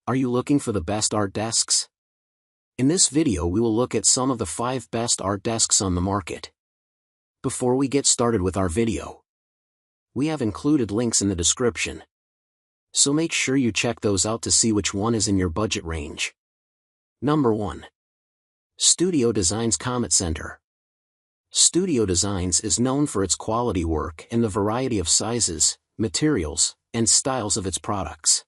Are you looking for the best art desks? In this video we will look at some of the 5 best art desks on the market. Before we get started with our video, we have included links in the description, so make sure you check those out to see which one is in your budget range. Number 1. Studio Designs Comet Center. Studio Designs is known for its quality work and the variety of sizes, materials, and styles of its products.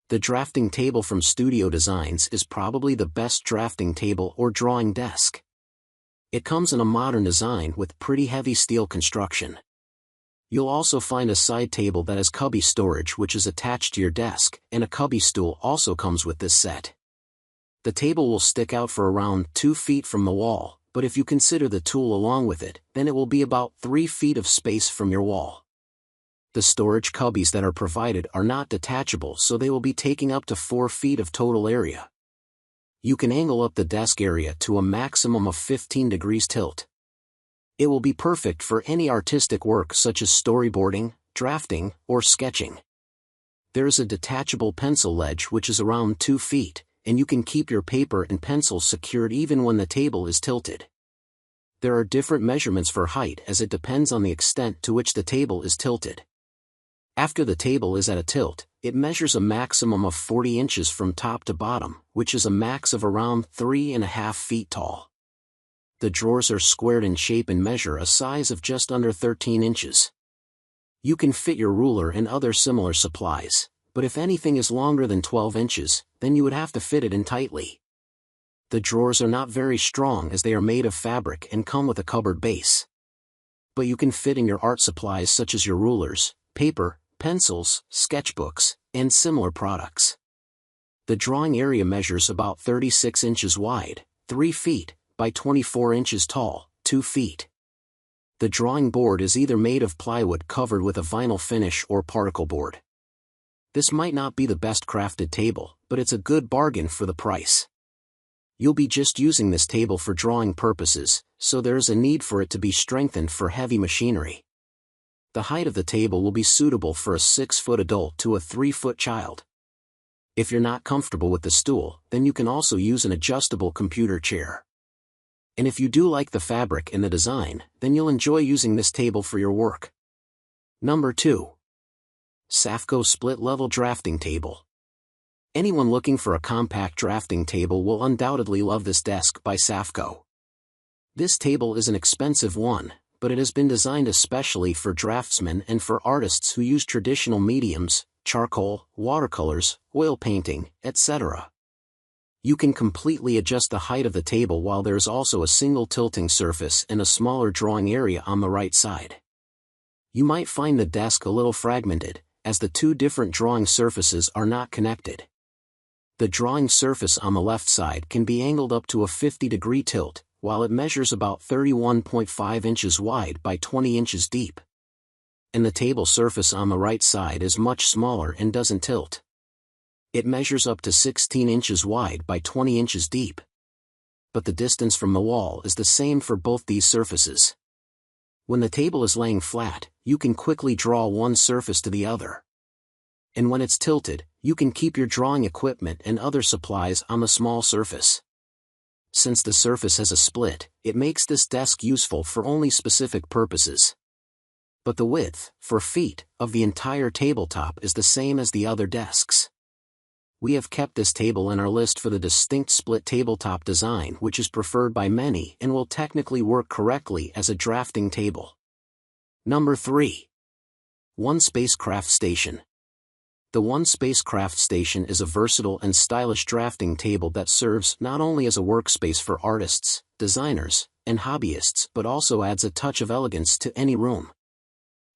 The drafting table from Studio Designs is probably the best drafting table or drawing desk. It comes in a modern design with pretty heavy steel construction. You'll also find a side table that has cubby storage which is attached to your desk, and a cubby stool also comes with this set. The table will stick out for around 2 feet from the wall, but if you consider the tool along with it, then it will be about 3 feet of space from your wall. The storage cubbies that are provided are not detachable, so they will be taking up to 4 feet of total area. You can angle up the desk area to a maximum of 15 degrees tilt. It will be perfect for any artistic work such as storyboarding, drafting, or sketching. There is a detachable pencil ledge which is around 2 feet, and you can keep your paper and pencil secured even when the table is tilted. There are different measurements for height as it depends on the extent to which the table is tilted. After the table is at a tilt, it measures a maximum of 40 inches from top to bottom, which is a max of around 3.5 feet tall. The drawers are squared in shape and measure a size of just under 13 inches. You can fit your ruler and other similar supplies, but if anything is longer than 12 inches, then you would have to fit it in tightly. The drawers are not very strong as they are made of fabric and come with a cupboard base. But you can fit in your art supplies such as your rulers, paper, pencils, sketchbooks, and similar products. The drawing area measures about 36 inches wide, 3 feet, by 24 inches tall, 2 feet. The drawing board is either made of plywood covered with a vinyl finish or particle board. This might not be the best crafted table, but it's a good bargain for the price. You'll be just using this table for drawing purposes, so there is a need for it to be strengthened for heavy machinery. The height of the table will be suitable for a 6-foot adult to a 3-foot child. If you're not comfortable with the stool, then you can also use an adjustable computer chair. And if you do like the fabric and the design, then you'll enjoy using this table for your work. Number 2. Safco Split-Level Drafting Table. Anyone looking for a compact drafting table will undoubtedly love this desk by Safco. This table is an expensive one, but it has been designed especially for draftsmen and for artists who use traditional mediums, charcoal, watercolors, oil painting, etc. You can completely adjust the height of the table while there is also a single tilting surface and a smaller drawing area on the right side. You might find the desk a little fragmented, as the 2 different drawing surfaces are not connected. The drawing surface on the left side can be angled up to a 50-degree tilt, while it measures about 31.5 inches wide by 20 inches deep. And the table surface on the right side is much smaller and doesn't tilt. It measures up to 16 inches wide by 20 inches deep. But the distance from the wall is the same for both these surfaces. When the table is laying flat, you can quickly draw one surface to the other. And when it's tilted, you can keep your drawing equipment and other supplies on the small surface. Since the surface has a split, it makes this desk useful for only specific purposes. But the width, for feet, of the entire tabletop is the same as the other desks. We have kept this table in our list for the distinct split tabletop design which is preferred by many and will technically work correctly as a drafting table. Number 3. OneSpace Craft Station. The OneSpace Craft Station is a versatile and stylish drafting table that serves not only as a workspace for artists, designers, and hobbyists but also adds a touch of elegance to any room.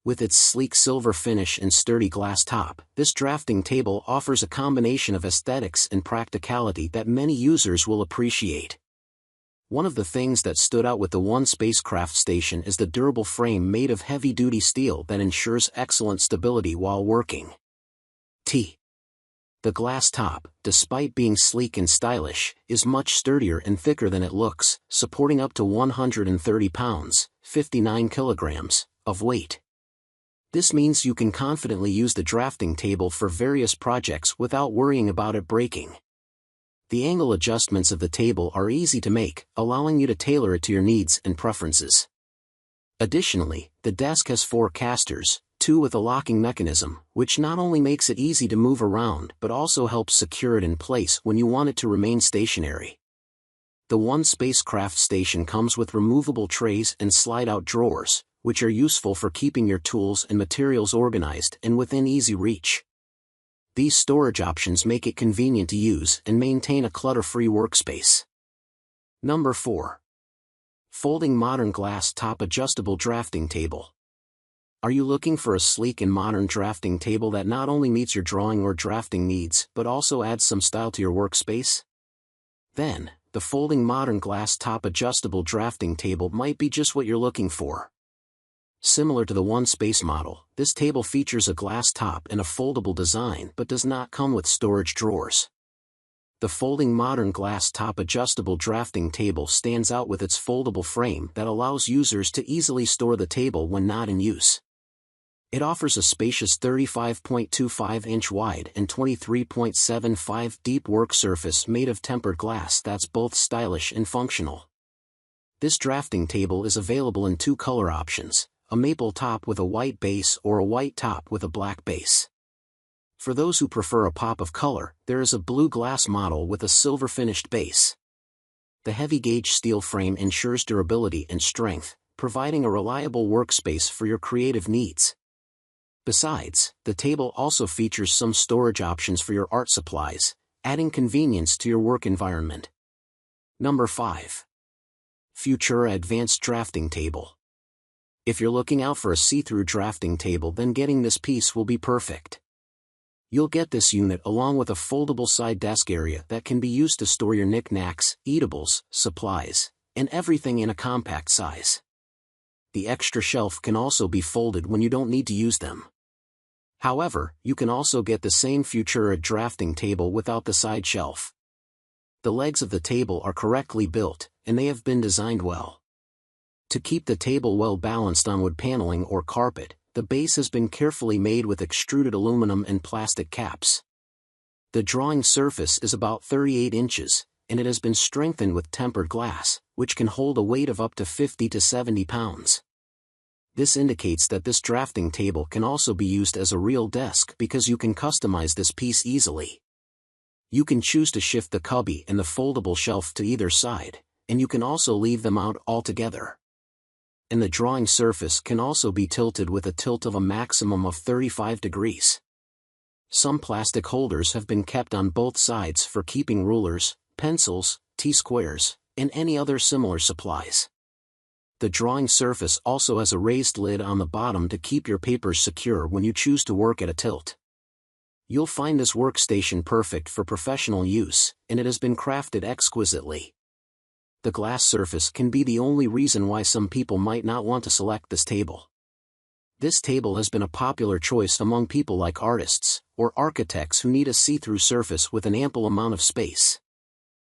With its sleek silver finish and sturdy glass top, this drafting table offers a combination of aesthetics and practicality that many users will appreciate. One of the things that stood out with the OneSpace Craft Station is the durable frame made of heavy-duty steel that ensures excellent stability while working. The glass top, despite being sleek and stylish, is much sturdier and thicker than it looks, supporting up to 130 pounds, 59 kilograms, of weight. This means you can confidently use the drafting table for various projects without worrying about it breaking. The angle adjustments of the table are easy to make, allowing you to tailor it to your needs and preferences. Additionally, the desk has 4 casters, 2 with a locking mechanism, which not only makes it easy to move around but also helps secure it in place when you want it to remain stationary. The OneSpace craft station comes with removable trays and slide-out drawers, which are useful for keeping your tools and materials organized and within easy reach. These storage options make it convenient to use and maintain a clutter-free workspace. Number 4. Folding modern glass top adjustable drafting table. Are you looking for a sleek and modern drafting table that not only meets your drawing or drafting needs but also adds some style to your workspace? Then, the folding modern glass top adjustable drafting table might be just what you're looking for. Similar to the OneSpace model, this table features a glass top and a foldable design but does not come with storage drawers. The folding modern glass top adjustable drafting table stands out with its foldable frame that allows users to easily store the table when not in use. It offers a spacious 35.25-inch wide and 23.75 deep work surface made of tempered glass that's both stylish and functional. This drafting table is available in 2 color options: a maple top with a white base or a white top with a black base. For those who prefer a pop of color, there is a blue glass model with a silver finished base. The heavy-gauge steel frame ensures durability and strength, providing a reliable workspace for your creative needs. Besides, the table also features some storage options for your art supplies, adding convenience to your work environment. Number 5. Futura Advanced Drafting Table. If you're looking out for a see-through drafting table, then getting this piece will be perfect. You'll get this unit along with a foldable side desk area that can be used to store your knickknacks, eatables, supplies, and everything in a compact size. The extra shelf can also be folded when you don't need to use them. However, you can also get the same Futura drafting table without the side shelf. The legs of the table are correctly built, and they have been designed well. To keep the table well balanced on wood paneling or carpet, the base has been carefully made with extruded aluminum and plastic caps. The drawing surface is about 38 inches, and it has been strengthened with tempered glass, which can hold a weight of up to 50 to 70 pounds. This indicates that this drafting table can also be used as a real desk because you can customize this piece easily. You can choose to shift the cubby and the foldable shelf to either side, and you can also leave them out altogether. And the drawing surface can also be tilted with a tilt of a maximum of 35 degrees. Some plastic holders have been kept on both sides for keeping rulers, pencils, T-squares, and any other similar supplies. The drawing surface also has a raised lid on the bottom to keep your papers secure when you choose to work at a tilt. You'll find this workstation perfect for professional use, and it has been crafted exquisitely. The glass surface can be the only reason why some people might not want to select this table. This table has been a popular choice among people like artists or architects who need a see-through surface with an ample amount of space.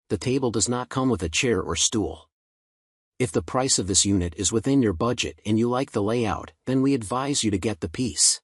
The table does not come with a chair or stool. If the price of this unit is within your budget and you like the layout, then we advise you to get the piece.